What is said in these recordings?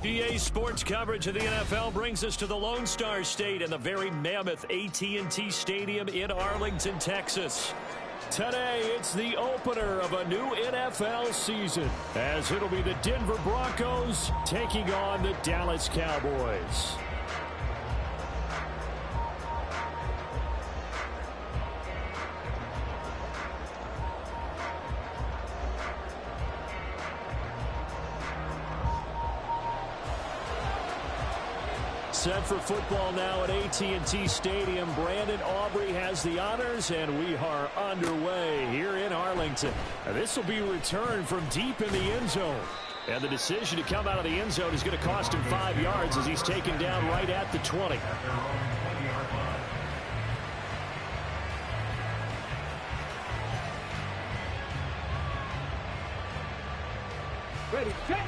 EA Sports coverage of the NFL brings us to the Lone Star State and the very mammoth AT&T Stadium in Arlington, Texas. Today, it's the opener of a new NFL season, as it'll be the Denver Broncos taking on the Dallas Cowboys. Set for football now at AT&T Stadium. Brandon Aubrey has the honors, and we are underway here in Arlington. This will be returned from deep in the end zone. And the decision to come out of the end zone is going to cost him 5 yards as he's taken down right at the 20. Ready, set.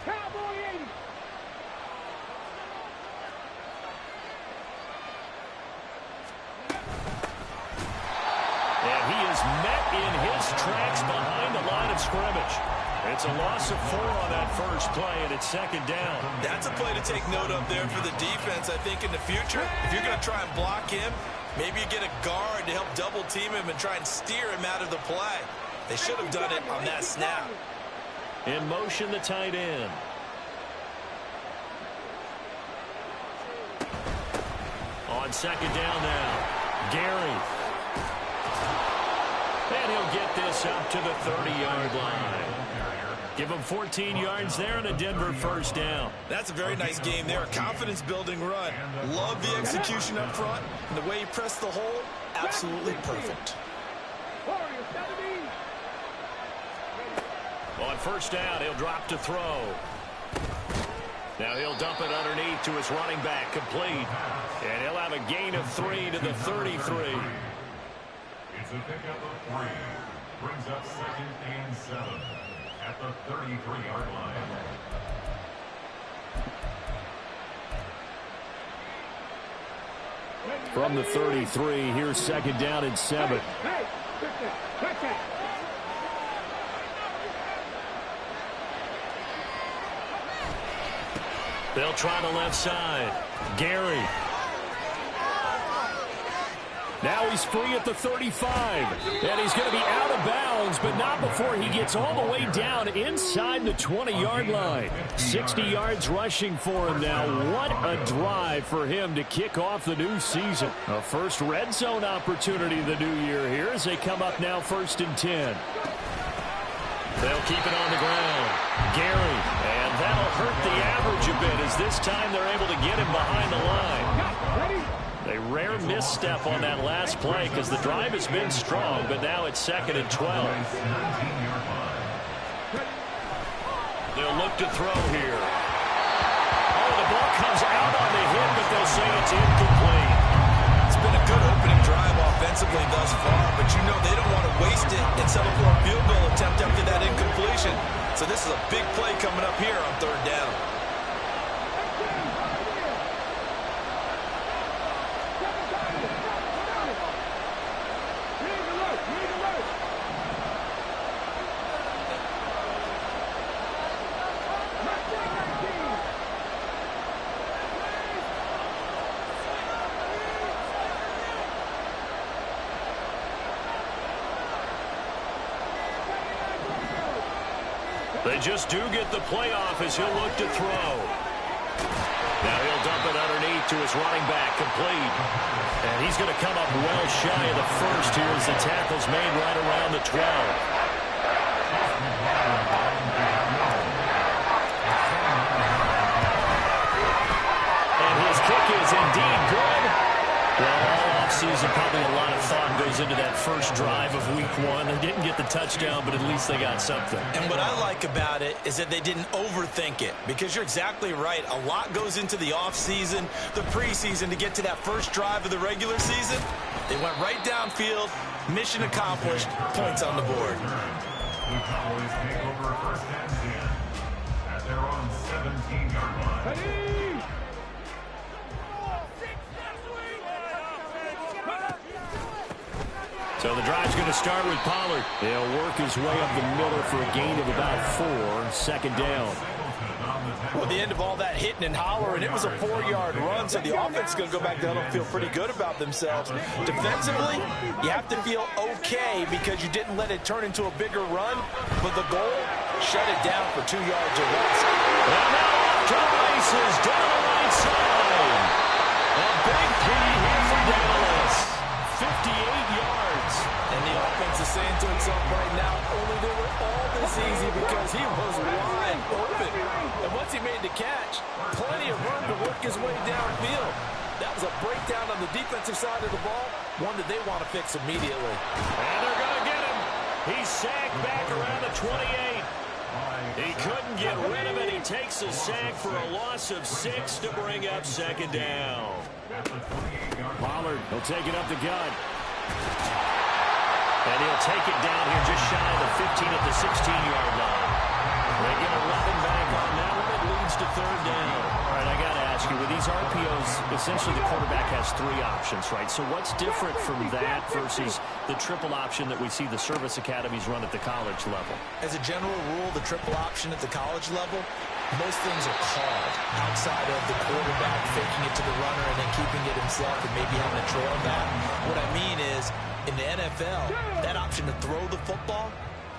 Cowboy 80. And he is met in his tracks behind the line of scrimmage. It's a loss of 4 on that first play, and it's second down. That's a play to take note of there for the defense, I think, in the future. If you're going to try and block him, maybe you get a guard to help double-team him and try and steer him out of the play. They should have done it on that snap. In motion, the tight end. On second down now, Gary. And he'll get this up to the 30-yard line. Give him 14 yards there and a Denver first down. That's a very nice game there. A confidence-building run. Love the execution up front. And the way he pressed the hole, absolutely perfect. On first down, he'll drop to throw. Now he'll dump it underneath to his running back, complete. And he'll have a gain of 3 to the 33. It's a pickup of 3. Brings up 2nd and 7 at the 33-yard line. From the 33, here's second down and 7. They'll try the left side. Gary. Now he's free at the 35. And he's going to be out of bounds, but not before he gets all the way down inside the 20-yard line. 60 yards rushing for him now. What a drive for him to kick off the new season. A first red zone opportunity the new year here as they come up now 1st and 10. They'll keep it on the ground. Gary. And that'll hurt the average a bit as this time they're able to get him behind the line. A rare misstep on that last play because the drive has been strong, but now it's 2nd and 12. They'll look to throw here. Oh, the ball comes out on the hit, but they'll say it's incomplete. It's been a good opening drive offensively thus far, but you know they don't want to waste it and settle for a field goal attempt after that incompletion. So this is a big play coming up here on 3rd down. They just do get the playoff as he'll look to throw. Now he'll dump it underneath to his running back, complete. And he's going to come up well shy of the first here as the tackle's made right around the 12. And his kick is indeed good. Well, all offseason, probably a lot of thought goes into that first drive of week 1. They didn't get the touchdown, but at least they got something. And what I like about it is that they didn't overthink it, because you're exactly right. A lot goes into the offseason, the preseason to get to that first drive of the regular season. They went right downfield, mission accomplished, points on the board. The Cowboys take over 1st and 10 at their own 17-yard line. So the drive's going to start with Pollard. He'll work his way up the middle for a gain of about 4. 2nd down. Well, the end of all that hitting and hollering, it was a 4-yard run, so the offense is going to go back down and feel pretty good about themselves. Defensively, you have to feel okay because you didn't let it turn into a bigger run, but the goal, shut it down for 2 yards or less. And now off to the races down the right side. A big P here for Dallas. 58 yards. And the offense is saying to itself right now, only they were all this easy because he was wide open. And once he made the catch, plenty of room to work his way downfield. That was a breakdown on the defensive side of the ball, one that they want to fix immediately. And they're going to get him. He's sacked back around the 28. He couldn't get rid of it. He takes a sack for a loss of 6 to bring up second down. Pollard, he'll take it up the gut. And he'll take it down here just shy of the 15 at the 16-yard line. They get a running back on that one. It leads to third down. All right, I got to ask you, with these RPOs, essentially the quarterback has 3 options, right? So what's different from that versus the triple option that we see the service academies run at the college level? As a general rule, the triple option at the college level, most things are called outside of the quarterback faking it to the runner and then keeping it himself and maybe having a trail back. What I mean is, in the NFL, that option to throw the football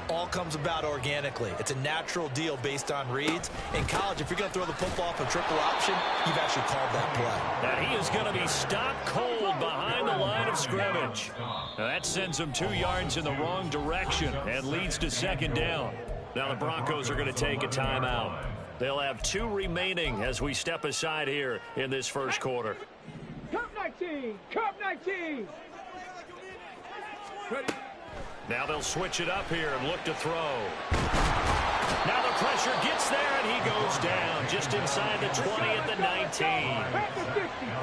all comes about organically. It's a natural deal based on reads. In college, if you're going to throw the football for triple option, you've actually called that play. And he is going to be stopped cold behind the line of scrimmage. Now that sends him 2 yards in the wrong direction and leads to second down. Now the Broncos are going to take a timeout. They'll have 2 remaining as we step aside here in this first quarter. Cup 19! Cup 19! Ready. Now they'll switch it up here and look to throw. Now the pressure gets there, and he goes down just inside the 20 at the 19.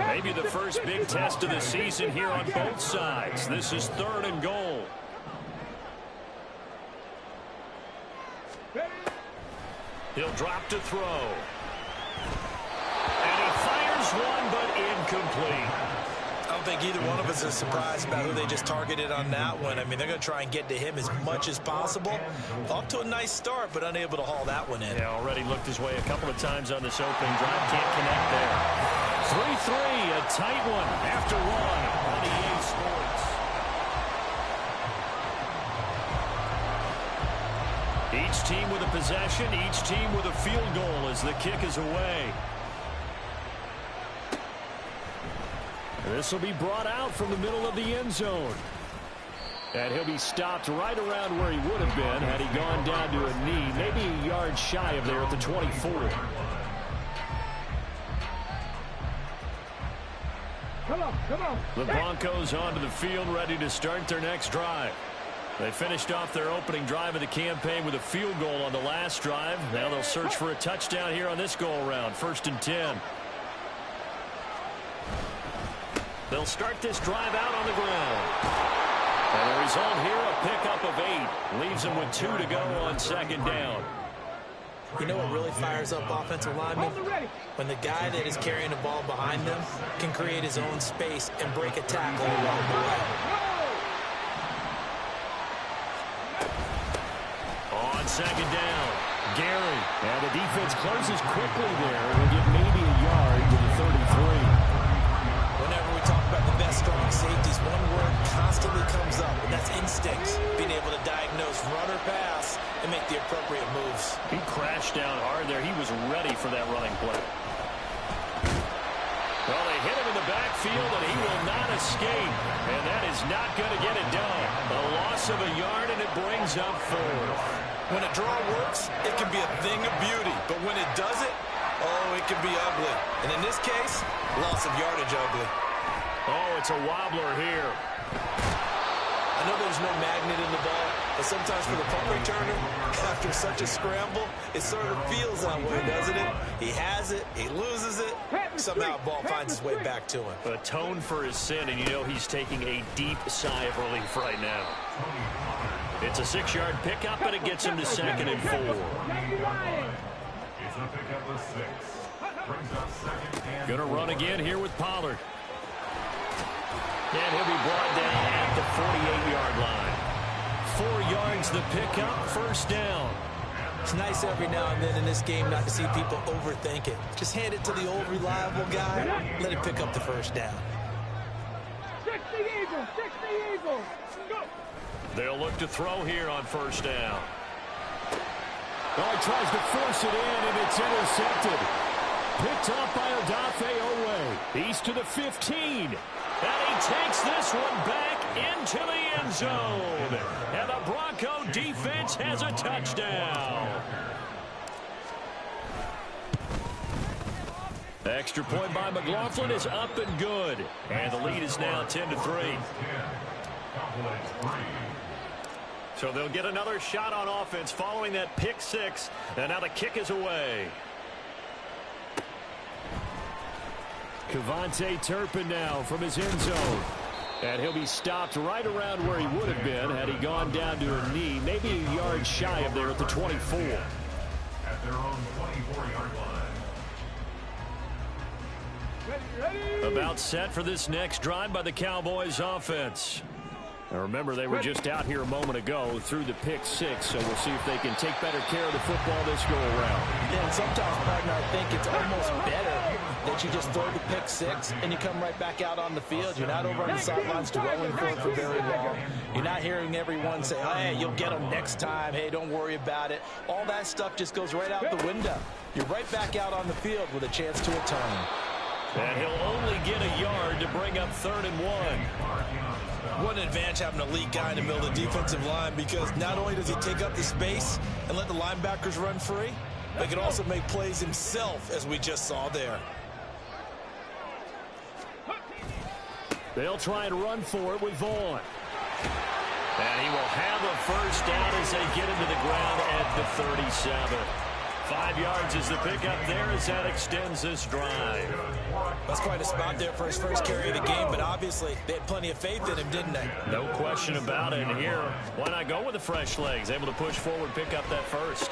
Maybe the first big test of the season here on both sides. This is 3rd and goal. He'll drop to throw. And he fires one, but incomplete. I don't think either one of us is surprised about who they just targeted on that one. I mean, they're going to try and get to him as much as possible. Off to a nice start, but unable to haul that one in. Yeah, already looked his way a couple of times on this opening drive. Can't connect there. 3-3, a tight one after 1 on EA Sports. Each team with a possession, each team with a field goal as the kick is away. This will be brought out from the middle of the end zone. And he'll be stopped right around where he would have been had he gone down to a knee, maybe a yard shy of there at the 24. Come on, come on. The Broncos onto the field, ready to start their next drive. They finished off their opening drive of the campaign with a field goal on the last drive. Now they'll search for a touchdown here on this go-around. 1st and 10. They'll start this drive out on the ground. And the result here, a pickup of 8. Leaves them with 2 to go on second down. You know what really fires up offensive linemen? When the guy that is carrying the ball behind them can create his own space and break a tackle along the way. On second down, Gary. And the defense closes quickly there. It'll get maybe a yard to the 33. Whenever we talk about the best strong safeties, one word constantly comes up, and that's instincts. Being able to diagnose run or pass and make the appropriate moves. He crashed down hard there. He was ready for that running play. Well, they hit him in the backfield, and he will not escape. And that is not going to get it done. A loss of a yard, and it brings up 4. When a draw works, it can be a thing of beauty. But when it doesn't, oh, it can be ugly. And in this case, loss of yardage ugly. Oh, it's a wobbler here. I know there's no magnet in the ball, but sometimes for the punt returner, after such a scramble, it sort of feels that way, doesn't it? He has it, he loses it, somehow the ball finds its way back to him. Atone for his sin, and you know he's taking a deep sigh of relief right now. It's a 6-yard pickup, and it gets him to 2nd and 4. It's a pickup of 6. Brings up 2nd and 4. Gonna run again here with Pollard. And he'll be brought down at the 48-yard line. 4 yards the pickup, 1st down. And It's nice every now and then in this game not to see people overthink it. Just hand it to the old reliable guy. Let him pick up the first down. 60 Eagles, 60 Eagles. Go. They'll look to throw here on first down. Oh, he tries to force it in, and it's intercepted. Picked up by Odafe Owe. He's to the 15. And he takes this one back into the end zone. And the Bronco defense has a touchdown. Extra point by McLaughlin is up and good. And the lead is now 10-3. So they'll get another shot on offense following that pick six. And now the kick is away. Kevontae Turpin now from his end zone. And he'll be stopped right around where he would have been had he gone down to a knee, maybe a yard shy of there at the 24. At their own 24-yard line. Ready. About set for this next drive by the Cowboys offense. Now remember, they were just out here a moment ago through the pick six, so we'll see if they can take better care of the football this go around. Yeah, and sometimes, partner, I think it's almost better that you just throw the pick six and you come right back out on the field. You're not over on the sidelines dwelling for it for very long. You're not hearing everyone say, oh, hey, you'll get them next time. Hey, don't worry about it. All that stuff just goes right out the window. You're right back out on the field with a chance to atone. And he'll only get a yard to bring up 3rd and 1. What an advantage having an elite guy in the middle of the defensive line, because not only does he take up the space and let the linebackers run free, but he can also make plays himself, as we just saw there. They'll try and run for it with Vaughn. And he will have a first down as they get into the ground at the 37. 5 yards is the pickup there as that extends this drive. That's quite a spot there for his first carry of the game, but obviously they had plenty of faith in him, didn't they? No question about it. And here, why not go with the fresh legs? Able to push forward, pick up that first.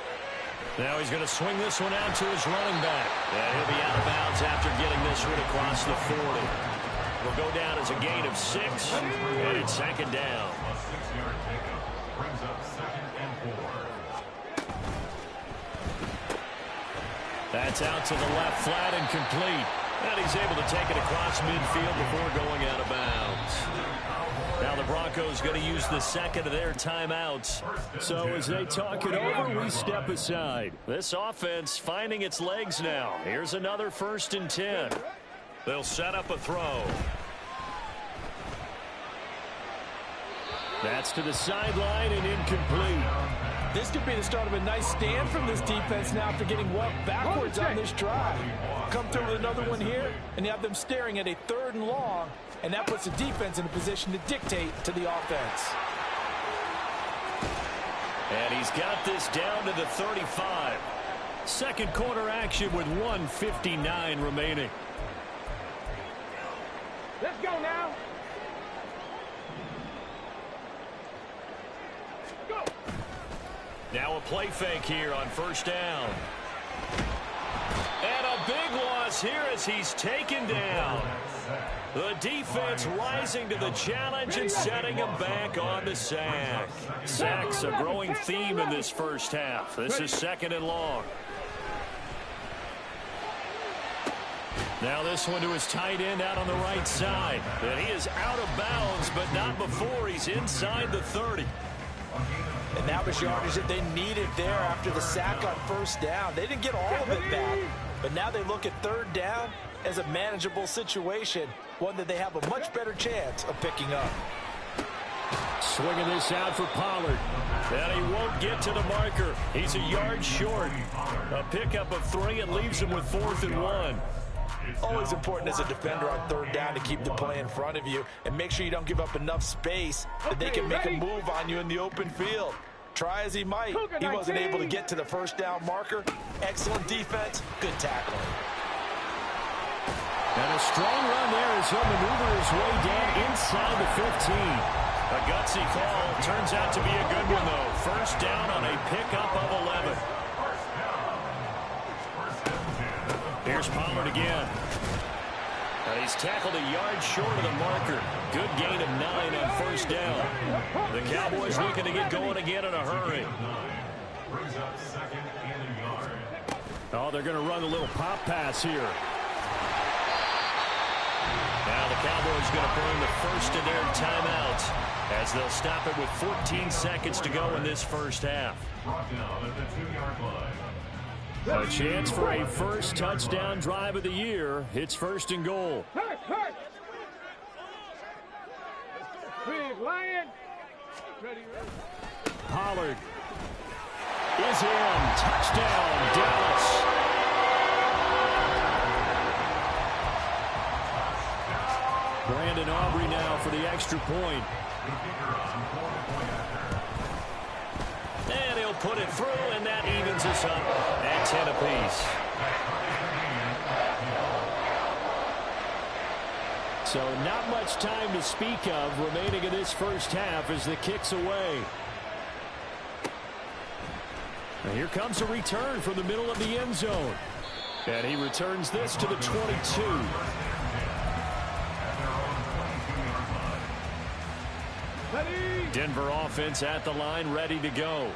Now he's going to swing this one out to his running back. And he'll be out of bounds after getting this one across the 40. Will go down as a gain of 6, and it's 2nd down. A 6-yard pickup brings up 2nd and 4. That's out to the left flat and complete. And he's able to take it across midfield before going out of bounds. Now the Broncos going to use the second of their timeouts. So as they talk it over, we step aside. This offense finding its legs now. Here's another 1st and 10. They'll set up a throw. That's to the sideline and incomplete. This could be the start of a nice stand from this defense now after getting walked backwards on this drive. Come through with another one here, and you have them staring at a 3rd and long, and that puts the defense in a position to dictate to the offense. And he's got this down to the 35. Second quarter action with 1:59 remaining. Let's go now. Go. Now a play fake here on first down. And a big loss here as he's taken down. The defense rising to the challenge and setting him back on the sack. Sacks a growing theme in this first half. This is 2nd and long. Now this one to his tight end out on the right side. And he is out of bounds, but not before he's inside the 30. And that was yardage that they needed there after the sack on first down. They didn't get all of it back, but now they look at 3rd down as a manageable situation, one that they have a much better chance of picking up. Swinging this out for Pollard. And he won't get to the marker. He's a yard short. A pickup of 3 and leaves him with 4th and 1. Always important as a defender on 3rd down to keep the play in front of you and make sure you don't give up enough space that they can make a move on you in the open field. Try as he might, he wasn't able to get to the first down marker. Excellent defense, good tackling. And a strong run there as he'll maneuver his way down inside the 15. A gutsy call turns out to be a good one, though. First down on a pickup of 11. Here's Pollard again. He's tackled a yard short of the marker. Good gain of 9 on first down. The Cowboys looking to get going again in a hurry. Brings up second and a yard. Oh, they're going to run a little pop pass here. Now the Cowboys going to burn the first of their timeouts as they'll stop it with 14 seconds to go in this first half. Brought down at the 2-yard line. A chance for a first touchdown drive of the year. It's first and goal. Hurt. Big Lion. Ready. Pollard is in. Touchdown, Dallas. Brandon Aubrey now for the extra point. And he'll put it through, and that evens us up at 10 apiece. So not much time to speak of remaining in this first half as the kick's away. And here comes a return from the middle of the end zone. And he returns this to the 22. Denver offense at the line, ready to go.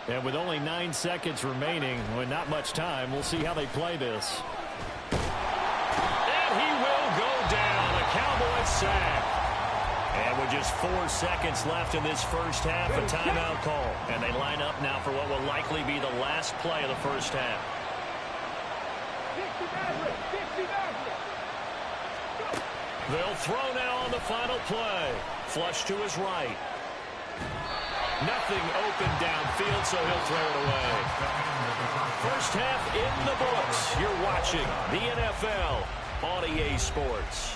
And with only 9 seconds remaining, with not much time, we'll see how they play this. And he will go down, a Cowboys sack. And with just 4 seconds left in this first half, a timeout call. And they line up now for what will likely be the last play of the first half. They'll throw now on the final play. Flush to his right. Nothing open downfield, so he'll throw it away. First half in the books. You're watching the NFL on EA Sports.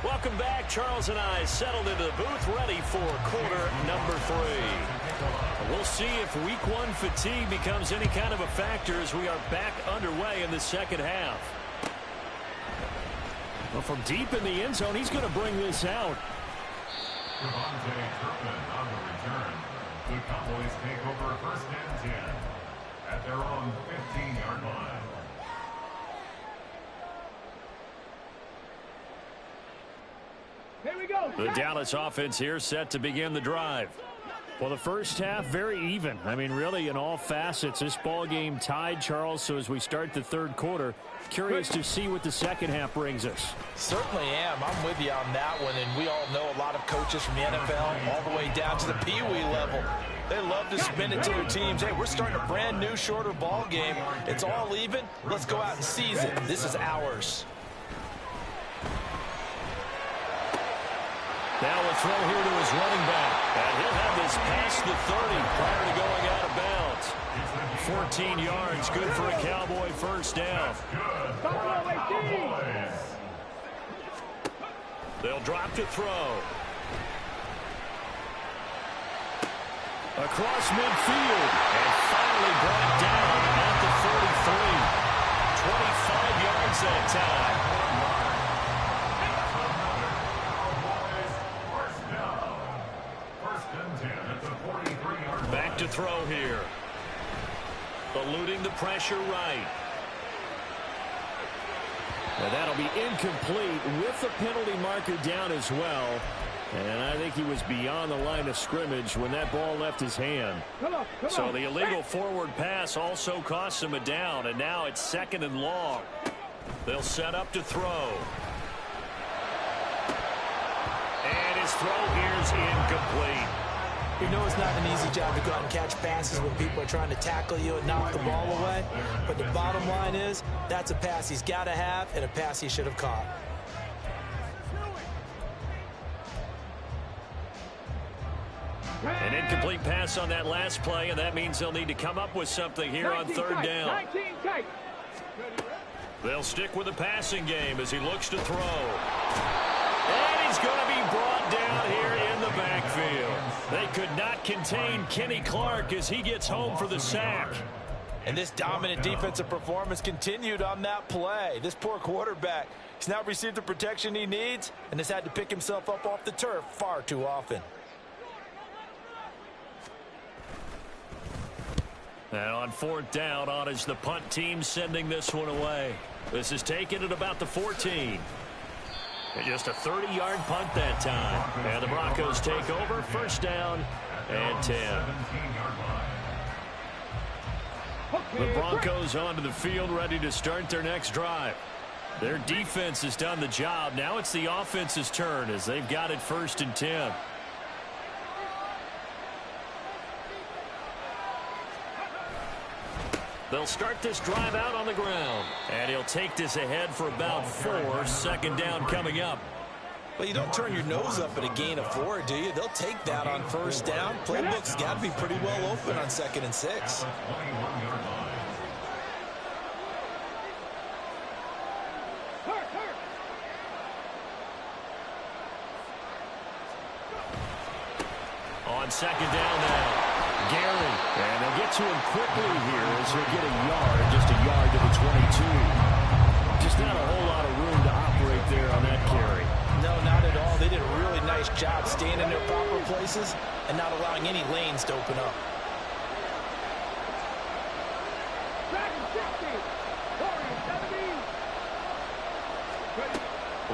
Welcome back. Charles and I settled into the booth, ready for quarter number 3. We'll see if week 1 fatigue becomes any kind of a factor as we are back underway in the second half. Well, from deep in the end zone, he's going to bring this out. Devontae Turpin on the return. The Cowboys take over first and 10 at their own 15-yard line. Here we go. The Dallas offense here set to begin the drive. Well, the first half, very even. I mean, really, in all facets, this ball game tied, Charles. So as we start the third quarter, curious to see what the second half brings us. Certainly am. I'm with you on that one. And we all know a lot of coaches from the NFL all the way down to the Pee-wee level. They love to spin it to their teams. Hey, we're starting a brand new, shorter ball game. It's all even. Let's go out and seize it. This is ours. Now a throw here to his running back. And he'll have this past the 30 prior to going out of bounds. 14 yards, good for a Cowboy first down. They'll drop to throw. Across midfield. And finally brought down at the 43. 25 yards that time. Back to throw here. Eluding the pressure right. Now that'll be incomplete with the penalty marker down as well. And I think he was beyond the line of scrimmage when that ball left his hand. So the illegal forward pass also cost him a down. And now it's second and long. They'll set up to throw. And his throw here is incomplete. You know it's not an easy job to go out and catch passes when people are trying to tackle you and knock the ball away. But the bottom line is, that's a pass he's got to have and a pass he should have caught. An incomplete pass on that last play, and that means they'll need to come up with something here on third down. They'll stick with the passing game as he looks to throw. And he's going to be brought down here in the backfield. They could not contain Kenny Clark as he gets home for the sack. And this dominant defensive performance continued on that play. This poor quarterback, he's now received the protection he needs and has had to pick himself up off the turf far too often. And on fourth down, on is the punt team sending this one away. This is taken at about the 14. And just a 30-yard punt that time. And the Broncos take over, first down and 10. The Broncos onto the field, ready to start their next drive. Their defense has done the job. Now it's the offense's turn as they've got it first and 10. They'll start this drive out on the ground. And he'll take this ahead for about 4. Second down coming up. Well, you don't turn your nose up at a gain of 4, do you? They'll take that on first down. Playbook's got to be pretty well open on 2nd and 6. On second down now, Gary. And they'll get to him quickly here as he'll get a yard, just a yard to the 22. Just not a whole lot of room to operate there on that carry. No, not at all. They did a really nice job staying in their proper places and not allowing any lanes to open up.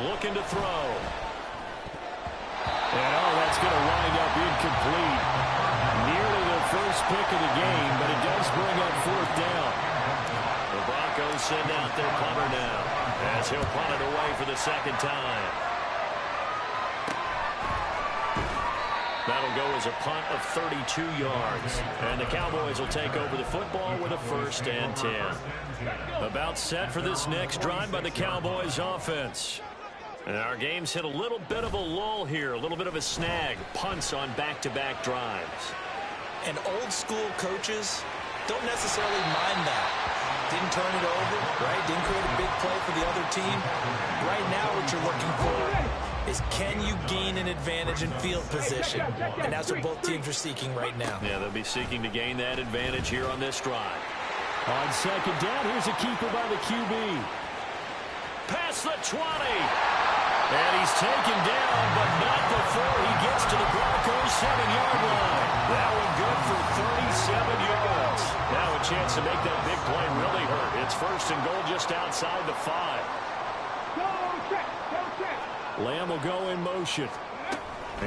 Looking to throw. And that's going to wind up incomplete. Nearly the first pick of the game, but it does bring up 4th down. The Broncos send out their punter now as he'll punt it away for the second time. That'll go as a punt of 32 yards. And the Cowboys will take over the football with a first and 10. About set for this next drive by the Cowboys offense. And our game's hit a little bit of a lull here, a little bit of a snag. Punts on back-to-back drives. And old-school coaches don't necessarily mind that. Didn't turn it over, right? Didn't create a big play for the other team. Right now what you're looking for is can you gain an advantage in field position? And that's what both teams are seeking right now. Yeah, they'll be seeking to gain that advantage here on this drive. On second down, here's a keeper by the QB. Past the 20. And he's taken down, but not before he gets to the Broncos' 7-yard line. That one good for 37 yards. Now a chance to make that big play really hurt. It's first and goal just outside the 5. Lamb will go in motion.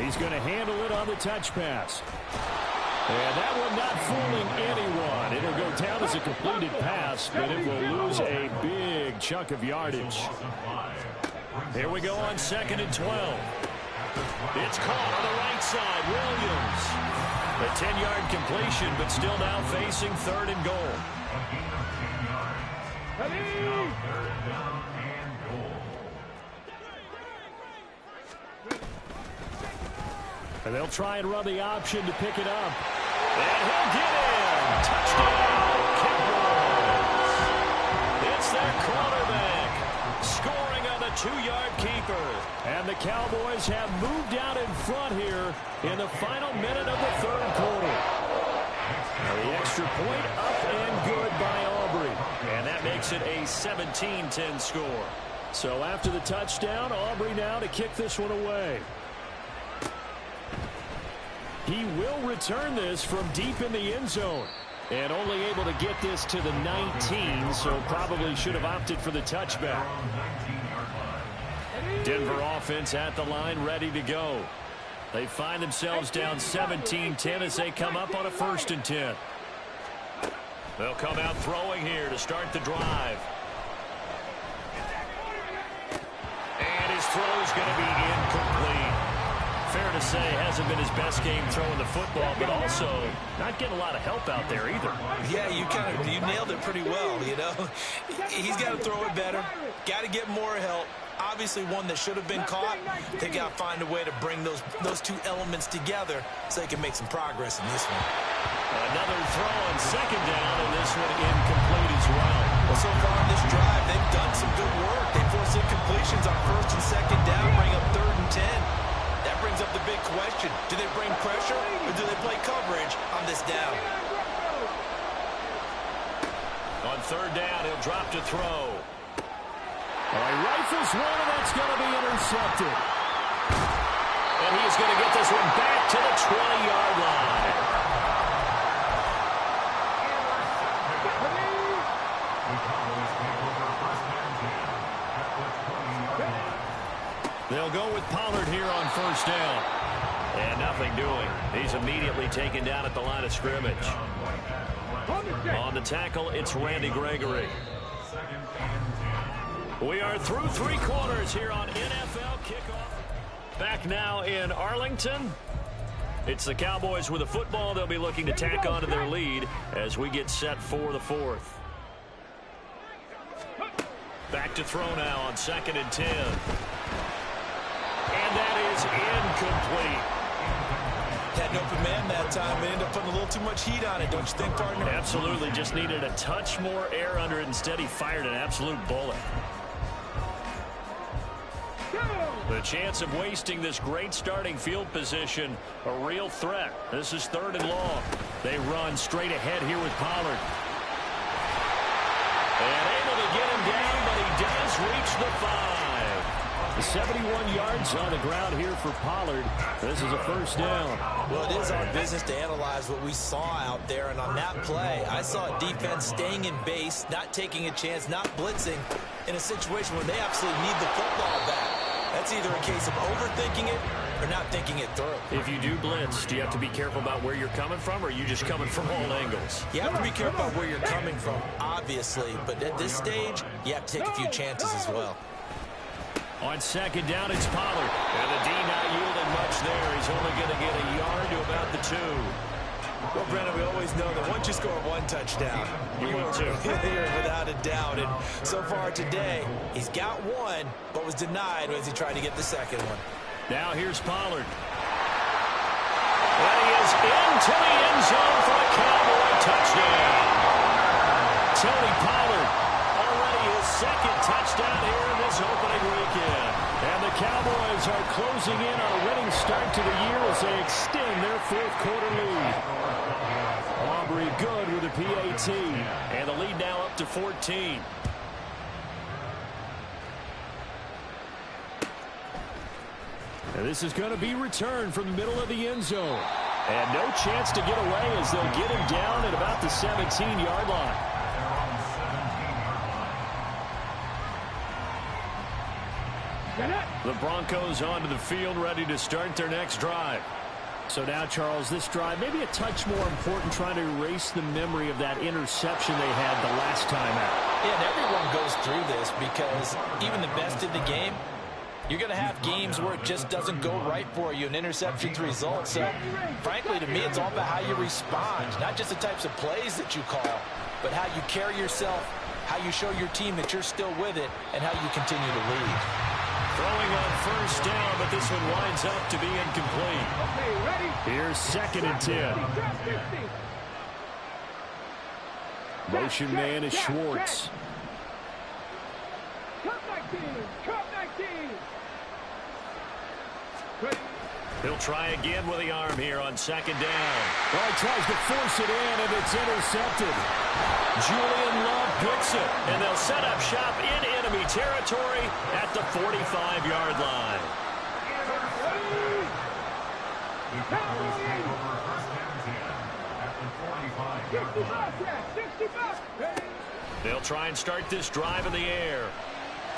He's going to handle it on the touch pass. And that one not fooling anyone. It'll go down as a completed pass, but it will lose a big chunk of yardage. Here we go on 2nd and 12. It's caught on the right side. Williams. A 10-yard completion, but still now facing 3rd and goal. And they'll try and run the option to pick it up. And he'll get in. Touchdown, Cowboys. It's their quarterback scoring on the 2-yard keeper. And the Cowboys have moved out in front here in the final minute of the 3rd quarter. And the extra point up and good by Aubrey. And that makes it a 17-10 score. So after the touchdown, Aubrey now to kick this one away. He will return this from deep in the end zone. And only able to get this to the 19, so probably should have opted for the touchback. Denver offense at the line, ready to go. They find themselves down 17-10 as they come up on a 1st and 10. They'll come out throwing here to start the drive. And his throw is going to be incomplete. Fair to say, hasn't been his best game throwing the football, but also not getting a lot of help out there either. Yeah, you nailed it pretty well, you know. He's got to throw it better, got to get more help. Obviously one that should have been caught. They got to find a way to bring those two elements together so they can make some progress in this one. Another throw on 2nd down, and this one incomplete as well. Well, so far in this drive, they've done some good work. They forced incompletions on 1st and 2nd down, bring up 3rd and 10. That brings up the big question. Do they bring pressure or do they play coverage on this down? On 3rd down, he'll drop to throw. He rifles one, and that's going to be intercepted. And he's going to get this one back to the 20-yard line. They'll go with Pollard here on first down. And nothing doing. He's immediately taken down at the line of scrimmage. On the tackle, it's Randy Gregory. We are through 3 quarters here on NFL Kickoff. Back now in Arlington. It's the Cowboys with the football. They'll be looking to tack on to their lead as we get set for the 4th. Back to throw now on 2nd and 10. And that is incomplete. Had an open man that time. It ended up putting a little too much heat on it, don't you think, partner? Absolutely. Just needed a touch more air under it. Instead, he fired an absolute bullet. The chance of wasting this great starting field position, a real threat. This is 3rd and long. They run straight ahead here with Pollard. And able to get him down, but he does reach the 5. 71 yards on the ground here for Pollard. This is a first down. Well, it is our business to analyze what we saw out there, and on that play, I saw a defense staying in base, not taking a chance, not blitzing, in a situation where they absolutely need the football back. That's either a case of overthinking it or not thinking it through. If you do blitz, do you have to be careful about where you're coming from, or are you just coming from all angles? You have to be careful about where you're coming from, obviously, but at this stage, you have to take a few chances as well. On 2nd down, it's Pollard. And the D not yielding much there. He's only going to get a yard to about the 2. Well, Brennan, we always know that once you score 1 touchdown, you win 2. Without a doubt. And so far today, he's got 1, but was denied as he tried to get the 2nd one. Now here's Pollard. And he is into the end zone for a Cowboy touchdown. Tony Pollard, already his 2nd touchdown here in this opening weekend. And the Cowboys are closing in on a winning start to the year as they extend their 4th quarter lead. Aubrey good with a PAT. And the lead now up to 14. And this is going to be returned from the middle of the end zone. And no chance to get away as they'll get him down at about the 17-yard line. The Broncos onto the field, ready to start their next drive. So now, Charles, this drive maybe a touch more important, trying to erase the memory of that interception they had the last time out. Yeah, and everyone goes through this because even the best in the game, you're going to have games where it just doesn't go right for you, and interceptions result. So, frankly, to me, it's all about how you respond, not just the types of plays that you call, but how you carry yourself, how you show your team that you're still with it, and how you continue to lead. Throwing on first down, but this one winds up to be incomplete. Here's 2nd and 10. Motion man is Schwartz. He'll try again with the arm here on 2nd down. Well, he tries to force it in, and it's intercepted. Julian Love picks it, and they'll set up shop in enemy territory at the 45-yard line. The Cowboys take over first and 10 at the 45-yard line. They'll try and start this drive in the air.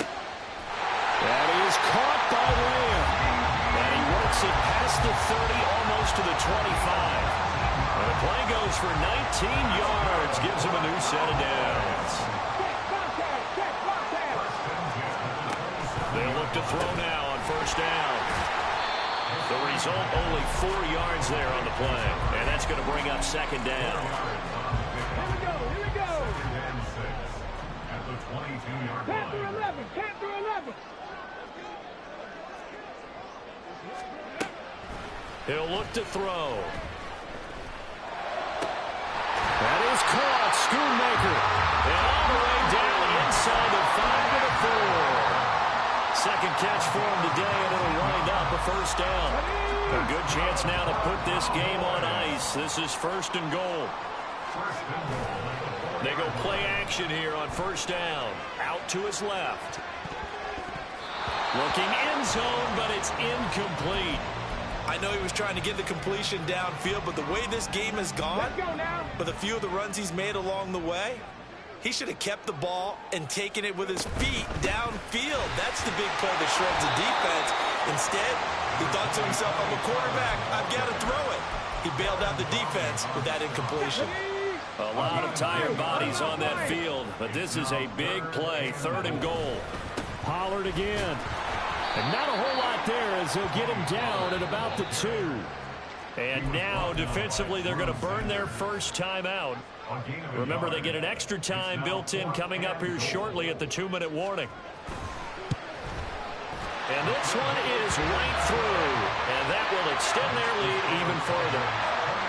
That is caught by Lamb. And he works it past the 30, almost to the 25. And the play goes for 19 yards, gives him a new set of downs. They'll look to throw now on first down. The result, only 4 yards there on the play. And that's going to bring up 2nd down. Here we go. At the 22-yard line. 10 through 11. 10 through 11. He'll look to throw. That is caught. Schoonmaker. And all the way down inside the 5 to the 4. Second catch for him today, and it'll wind up a first down. A good chance now to put this game on ice. This is 1st and goal. They go play action here on first down. Out to his left. Looking end zone, but it's incomplete. I know he was trying to get the completion downfield, but the way this game has gone, with a few of the runs he's made along the way, He should have kept the ball and taken it with his feet downfield. That's the big play that shreds the defense. Instead, he thought to himself, I'm a quarterback. I've got to throw it. He bailed out the defense with that incompletion. A lot of tired bodies on that field, but this is a big play. 3rd and goal. Pollard again. And not a whole lot there as they'll get him down at about the 2. And now, defensively, they're going to burn their first time out. Remember, they get an extra time built in coming up here shortly at the 2-minute warning. And this one is right through. And that will extend their lead even further.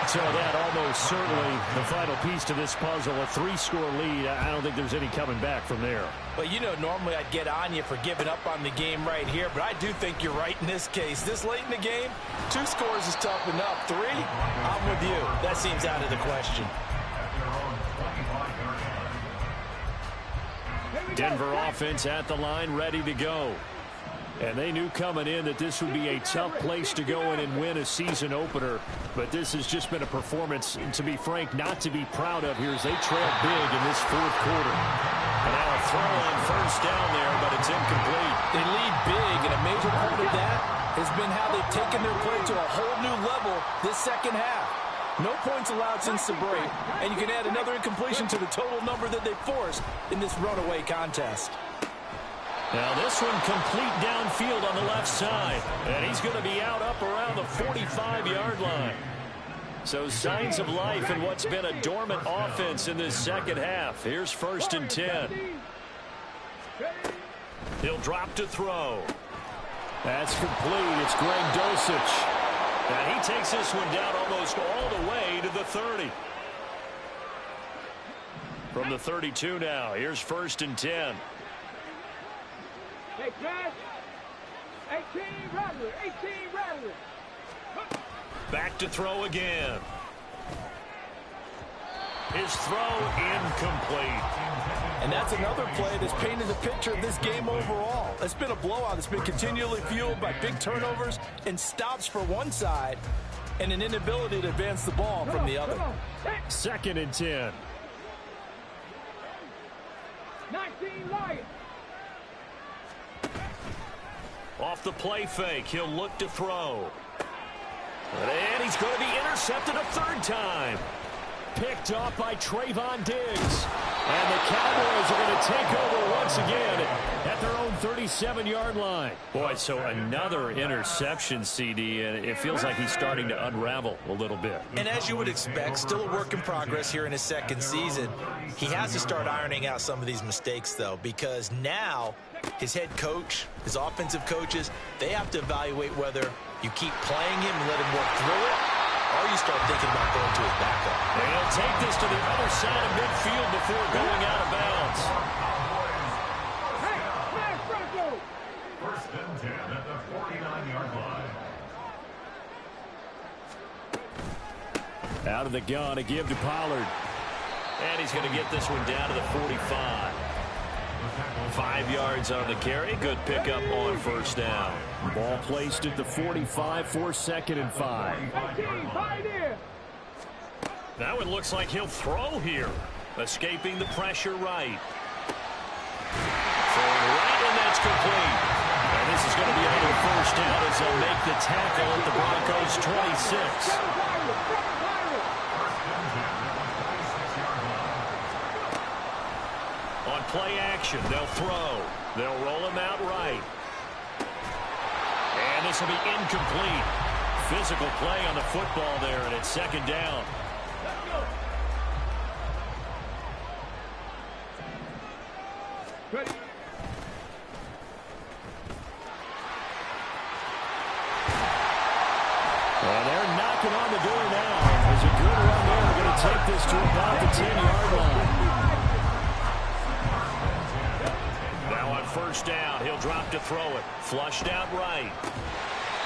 So that almost certainly the final piece to this puzzle, a 3-score lead. I don't think there's any coming back from there. Well, you know, normally I'd get on you for giving up on the game right here, but I do think you're right in this case. This late in the game, 2 scores is tough enough. 3, I'm with you. That seems out of the question. Denver offense at the line, ready to go. And they knew coming in that this would be a tough place to go in and win a season opener. But this has just been a performance, to be frank, not to be proud of here as they trail big in this 4th quarter. And now a throw on first down there, but it's incomplete. They lead big, and a major part of that has been how they've taken their play to a whole new level this second half. No points allowed since the break, and you can add another incompletion to the total number that they forced in this runaway contest. Now this one complete downfield on the left side. And he's going to be out up around the 45-yard line. So signs of life in what's been a dormant offense in this second half. Here's 1st and 10. He'll drop to throw. That's complete. It's Greg Dulcich. And he takes this one down almost all the way to the 30. From the 32 now. Here's 1st and 10. Hey, Chris. 18 Rattler. 18 Rattler. Back to throw again. His throw incomplete. And that's another play that's painted the picture of this game overall. It's been a blowout. It's been continually fueled by big turnovers and stops for one side and an inability to advance the ball from the other. 2nd and 10. 19 Lions. Off the play fake, he'll look to throw. And he's going to be intercepted a 3rd time. Picked off by Trayvon Diggs. And the Cowboys are going to take over once again at their own 37-yard line. Boy, so another interception, CD, and it feels like he's starting to unravel a little bit. And as you would expect, still a work in progress here in his 2nd season. He has to start ironing out some of these mistakes, though, because now his head coach, his offensive coaches, they have to evaluate whether you keep playing him and let him work through it, or you start thinking about going to his backup. And he'll take this to the other side of midfield before going out of bounds. Hey, smash Broncos. 1st and 10 at the 49-yard line. Out of the gun, a give to Pollard. And he's going to get this one down to the 45. 5 yards on the carry. Good pickup on 1st down. Ball placed at the 45 for 2nd and 5. Now it looks like he'll throw here. Escaping the pressure right. Throwing right, and that's complete. And this is going to be another 1st down as they'll make the tackle at the Broncos' 26. On play action, they'll throw. They'll roll him out right. And this will be incomplete. Physical play on the football there, and it's 2nd down. Ready. And they're knocking on the door now. There's a good run there. They're going to take this to about the 10-yard line. Now on 1st down, he'll drop to throw it. Flushed out right.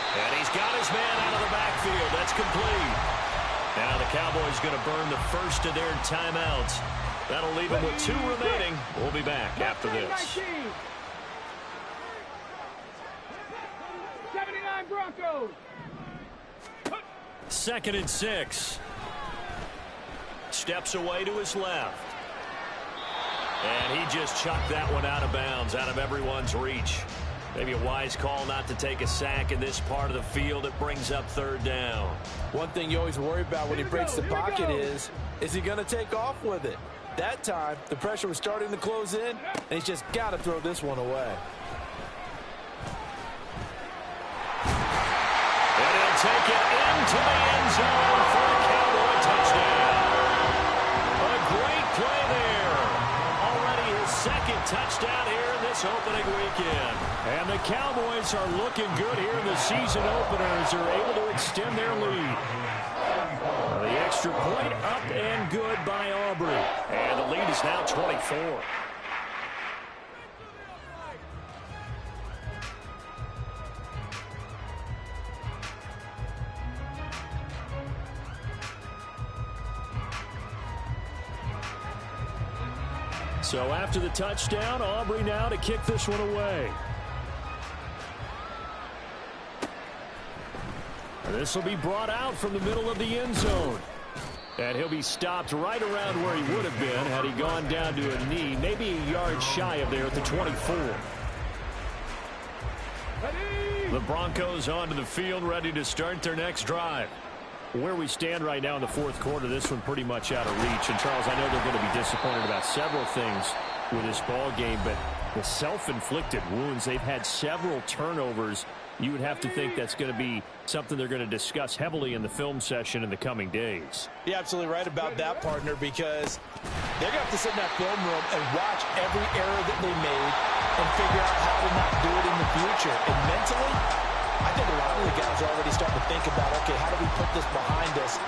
And he's got his man out of the backfield. That's complete. Now the Cowboys going to burn the first of their timeouts. That'll leave them with 2 remaining. We'll be back after this. 79 Broncos. 2nd and 6. Steps away to his left. And he just chucked that one out of bounds, out of everyone's reach. Maybe a wise call not to take a sack in this part of the field. It brings up third down. One thing you always worry about when he breaks the pocket is he going to take off with it? That time, the pressure was starting to close in, and he's just got to throw this one away. And he'll take it into the end zone for a Cowboy touchdown. A great play there. Already his second touchdown here in this opening weekend. And the Cowboys are looking good here in the season opener as they're able to extend their lead. The extra point up and good by Aubrey. And the lead is now 24. So after the touchdown, Aubrey now to kick this one away. This will be brought out from the middle of the end zone. And he'll be stopped right around where he would have been had he gone down to a knee, maybe a yard shy of there at the 24. The Broncos onto the field, ready to start their next drive. Where we stand right now in the fourth quarter, this one pretty much out of reach. And, Charles, I know they're going to be disappointed about several things with this ball game, but the self-inflicted wounds, they've had several turnovers. You would have to think that's going to be something they're going to discuss heavily in the film session in the coming days. You're absolutely right about that, partner, because they're going to have to sit in that film room and watch every error that they made and figure out how to not do it in the future. And mentally, I think a lot of the guys are already starting to think about, okay, how do we put this behind us